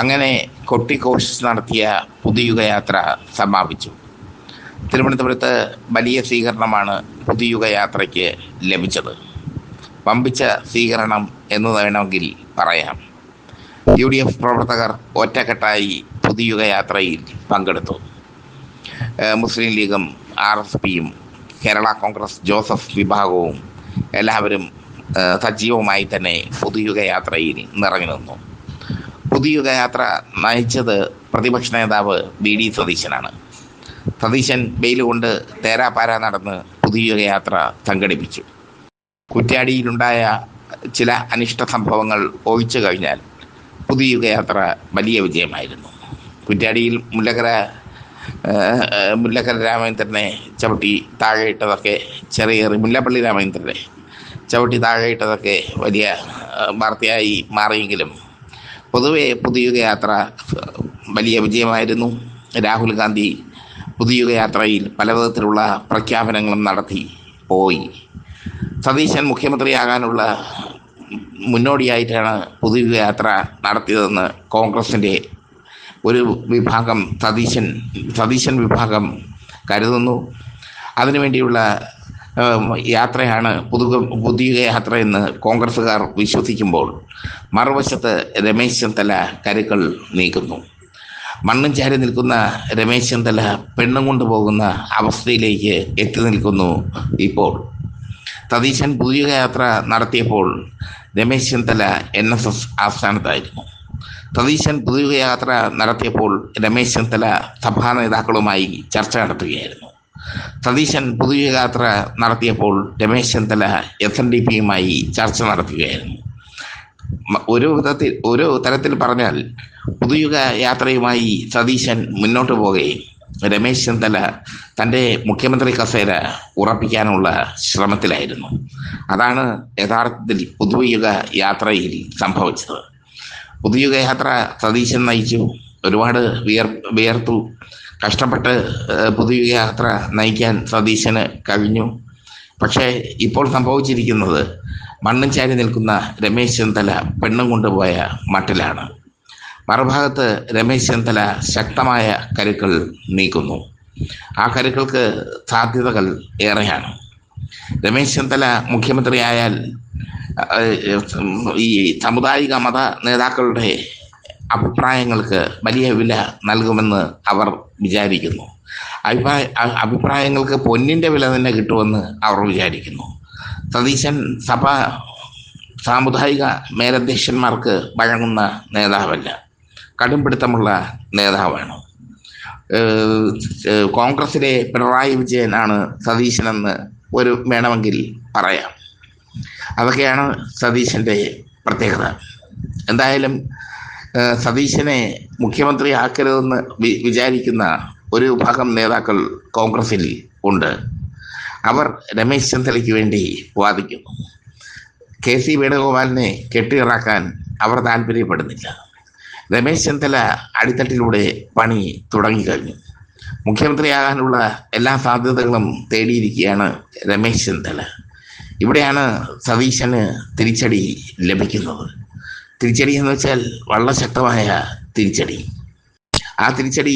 അങ്ങനെ കൊട്ടിഘോഷിച്ച് നടത്തിയ പുതുയുഗയാത്ര സമാപിച്ചു. തിരുവനന്തപുരത്ത് വലിയ സ്വീകരണമാണ് പുതുയുഗയാത്രയ്ക്ക് ലഭിച്ചത്. വമ്പിച്ച സ്വീകരണം എന്ന് വേണമെങ്കിൽ പറയാം. UDF പ്രവർത്തകർ ഒറ്റക്കെട്ടായി പുതുയുഗയാത്രയിൽ പങ്കെടുത്തു. മുസ്ലിം ലീഗും RSPയും കേരള കോൺഗ്രസ് ജോസഫ് വിഭാഗവും എല്ലാവരും സജീവമായി തന്നെ പുതുയുഗയാത്രയിൽ നിറഞ്ഞു നിന്നു. പുതുയുഗയാത്ര നയിച്ചത് പ്രതിപക്ഷ നേതാവ് VD സതീശനാണ്. സതീശൻ വെയിലുകൊണ്ട് തേരാപാര നടന്ന് പുതുയുഗയാത്ര സംഘടിപ്പിച്ചു. കുറ്റ്യാടിയിലുണ്ടായ ചില അനിഷ്ട സംഭവങ്ങൾ ഒഴിച്ചു കഴിഞ്ഞാൽ പുതുയുഗയാത്ര വലിയ വിജയമായിരുന്നു. കുറ്റ്യാടിയിൽ മുല്ലക്കര രാമചന്ദ്രനെ ചവിട്ടി താഴെയിട്ടതൊക്കെ മുല്ലപ്പള്ളി രാമചന്ദ്രനെ ചവിട്ടി താഴെയിട്ടതൊക്കെ വലിയ വാർത്തയായി മാറിയെങ്കിലും പൊതുവെ പുതുയുഗയാത്ര വലിയ വിജയമായിരുന്നു. രാഹുൽ ഗാന്ധി പുതുയുഗയാത്രയിൽ പലവിധത്തിലുള്ള പ്രഖ്യാപനങ്ങളും നടത്തി പോയി. സതീശൻ മുഖ്യമന്ത്രിയാകാനുള്ള മുന്നോടിയായിട്ടാണ് പുതുയുഗയാത്ര നടത്തിയതെന്ന് കോൺഗ്രസിൻ്റെ ഒരു വിഭാഗം സതീശൻ വിഭാഗം കരുതുന്നു. അതിനുവേണ്ടിയുള്ള യാത്രയാണ് പുതുയുഗയാത്ര എന്ന് കോൺഗ്രസ്സുകാർ വിശ്വസിക്കുമ്പോൾ, മറുവശത്ത് രമേശ് ചെന്നിത്തല കരുക്കൾ നീക്കുന്നു. മണ്ണും ചാരി നിൽക്കുന്ന രമേശ് ചെന്നിത്തല പെണ്ണും കൊണ്ടുപോകുന്ന അവസ്ഥയിലേക്ക് എത്തി നിൽക്കുന്നു. ഇപ്പോൾ സതീശൻ പുതുയുഗയാത്ര നടത്തിയപ്പോൾ രമേശ് ചെന്നിത്തല NSS ആസ്ഥാനത്തായിരുന്നു. സതീശൻ പുതുയുഗയാത്ര നടത്തിയപ്പോൾ രമേശ് ചെന്നിത്തല സഭാ നേതാക്കളുമായി ചർച്ച നടത്തുകയായിരുന്നു. സതീശൻ പുതുയുഗയാത്ര നടത്തിയപ്പോൾ രമേശ് ചെന്നിത്തല SNDPയുമായി ചർച്ച നടത്തുകയായിരുന്നു. ഒരു തരത്തിൽ പറഞ്ഞാൽ പുതുയുഗ യാത്രയുമായി സതീശൻ മുന്നോട്ട് പോകുകയും രമേശ് ചെന്നിത്തല തൻ്റെ മുഖ്യമന്ത്രി കസേര ഉറപ്പിക്കാനുള്ള ശ്രമത്തിലായിരുന്നു. അതാണ് യഥാർത്ഥത്തിൽ പുതുയുഗ യാത്രയിൽ സംഭവിച്ചത്. പുതുയുഗ യാത്ര സതീശൻ നയിച്ചു. ഒരുപാട് വിയർത്തു കഷ്ടപ്പെട്ട് പുതുയുഗ യാത്ര നയിക്കാൻ സതീശന് കഴിഞ്ഞു. പക്ഷേ ഇപ്പോൾ സംഭവിച്ചിരിക്കുന്നത് മണ്ണും ചാരി നിൽക്കുന്ന രമേശ് ചെന്നിത്തല പെണ്ണും കൊണ്ടുപോയ മട്ടിലാണ്. മറുഭാഗത്ത് രമേശ് ചെന്നിത്തല ശക്തമായ കരുക്കൾ നീക്കുന്നു. ആ കരുക്കൾക്ക് സാധ്യതകൾ ഏറെയാണ്. രമേശ് ചെന്നിത്തല മുഖ്യമന്ത്രിയായാൽ ഈ സാമുദായിക മത നേതാക്കളുടെ അഭിപ്രായങ്ങൾക്ക് വലിയ വില നൽകുമെന്ന് അവർ വിചാരിക്കുന്നു. അഭിപ്രായങ്ങൾക്ക് പൊന്നിൻ്റെ വില തന്നെ കിട്ടുമെന്ന് അവർ വിചാരിക്കുന്നു. സതീശൻ സാമുദായിക മേലധ്യക്ഷന്മാർക്ക് വഴങ്ങുന്ന നേതാവല്ല, കടുംപിടുത്തമുള്ള നേതാവാണ്. കോൺഗ്രസിലെ പിണറായി വിജയനാണ് സതീശനെന്ന് വേണമെങ്കിൽ പറയാം. അതൊക്കെയാണ് സതീശൻ്റെ പ്രത്യേകത. എന്തായാലും സതീശനെ മുഖ്യമന്ത്രിയാക്കരുതെന്ന് വിചാരിക്കുന്ന ഒരു വിഭാഗം നേതാക്കൾ കോൺഗ്രസിൽ ഉണ്ട്. അവർ രമേശ് ചെന്നിത്തലയ്ക്ക് വേണ്ടി വാദിക്കുന്നു. KC വേണുഗോപാലിനെ കെട്ടിയിറക്കാൻ അവർ താല്പര്യപ്പെടുന്നില്ല. രമേശ് ചെന്നിത്തല അടിത്തട്ടിലൂടെ പണി തുടങ്ങിക്കഴിഞ്ഞു. മുഖ്യമന്ത്രിയാകാനുള്ള എല്ലാ സാധ്യതകളും തേടിയിരിക്കുകയാണ് രമേശ് ചെന്നിത്തല. ഇവിടെയാണ് സതീശന് തിരിച്ചടി ലഭിക്കുന്നത്. തിരിച്ചടി എന്ന് വെച്ചാൽ വളരെ ശക്തമായ തിരിച്ചടി. ആ തിരിച്ചടി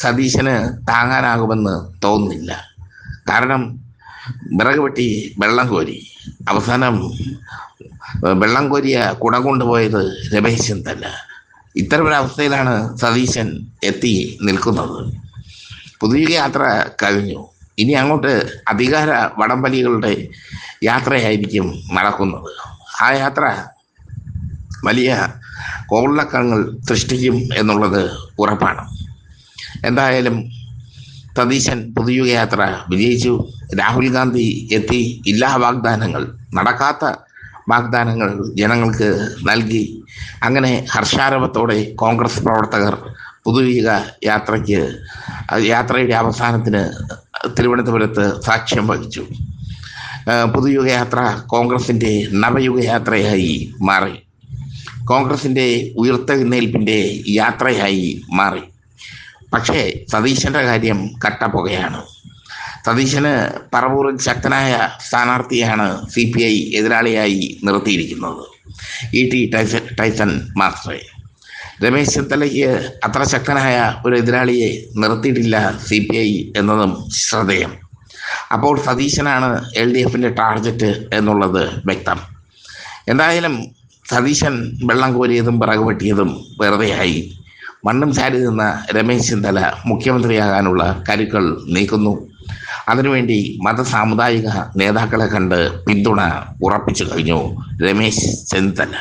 സതീശന് താങ്ങാനാകുമെന്ന് തോന്നുന്നില്ല. കാരണം വിറക് വെട്ടി വെള്ളം കോരി അവസാനം വെള്ളം കോരിയ കുട കൊണ്ടുപോയത് രമേശ് ചെന്നിത്തല. ഇത്തരമൊരവസ്ഥയിലാണ് സതീശൻ എത്തി നിൽക്കുന്നത്. പുതുയുഗ യാത്ര കഴിഞ്ഞു. ഇനി അങ്ങോട്ട് അധികാര വടംവലികളുടെ യാത്രയായിരിക്കും നടക്കുന്നത്. ആ യാത്ര വലിയ കോളിളക്കങ്ങൾ സൃഷ്ടിക്കും എന്നുള്ളത് ഉറപ്പാണ്. എന്തായാലും സതീശൻ പുതുയുഗ യാത്ര വിജയിച്ചു. രാഹുൽ ഗാന്ധി എത്തി. വാഗ്ദാനങ്ങൾ, നടക്കാത്ത വാഗ്ദാനങ്ങൾ ജനങ്ങൾക്ക് നൽകി. അങ്ങനെ ഹർഷാരവത്തോടെ കോൺഗ്രസ് പ്രവർത്തകർ പുതുയുഗ യാത്രയുടെ അവസാനത്തിന് തിരുവനന്തപുരത്ത് സാക്ഷ്യം വഹിച്ചു. പുതുയുഗ യാത്ര കോൺഗ്രസിൻ്റെ നവയുഗയാത്രയായി മാറി. കോൺഗ്രസിൻ്റെ ഉയർത്തെഴുന്നേൽപ്പിൻ്റെ യാത്രയായി മാറി. പക്ഷേ സതീശൻ്റെ കാര്യം കട്ടപ്പുകയാണ്. സതീശന് പറവൂരിൽ ശക്തനായ സ്ഥാനാർത്ഥിയാണ് CPI എതിരാളിയായി നിർത്തിയിരിക്കുന്നത്, E.T. ടൈസൺ മാസ്റ്ററെ. രമേശ് ചെന്നിത്തലയ്ക്ക് അത്ര ശക്തനായ ഒരു എതിരാളിയെ നിർത്തിയിട്ടില്ല CPI എന്നതും ശ്രദ്ധേയം. അപ്പോൾ സതീശനാണ് LDFിൻ്റെ ടാർഗറ്റ് എന്നുള്ളത് വ്യക്തം. എന്തായാലും സതീശൻ വെള്ളം കോരിയതും പിറകു വെട്ടിയതും വെറുതെയായി. മണ്ണും ചാരി നിന്ന രമേശ് ചെന്നിത്തല മുഖ്യമന്ത്രിയാകാനുള്ള കരുക്കൾ നീക്കുന്നു. അതിനുവേണ്ടി മതസാമുദായിക നേതാക്കളെ കണ്ട് പിന്തുണ ഉറപ്പിച്ചു കഴിഞ്ഞു രമേശ് ചെന്നിത്തല.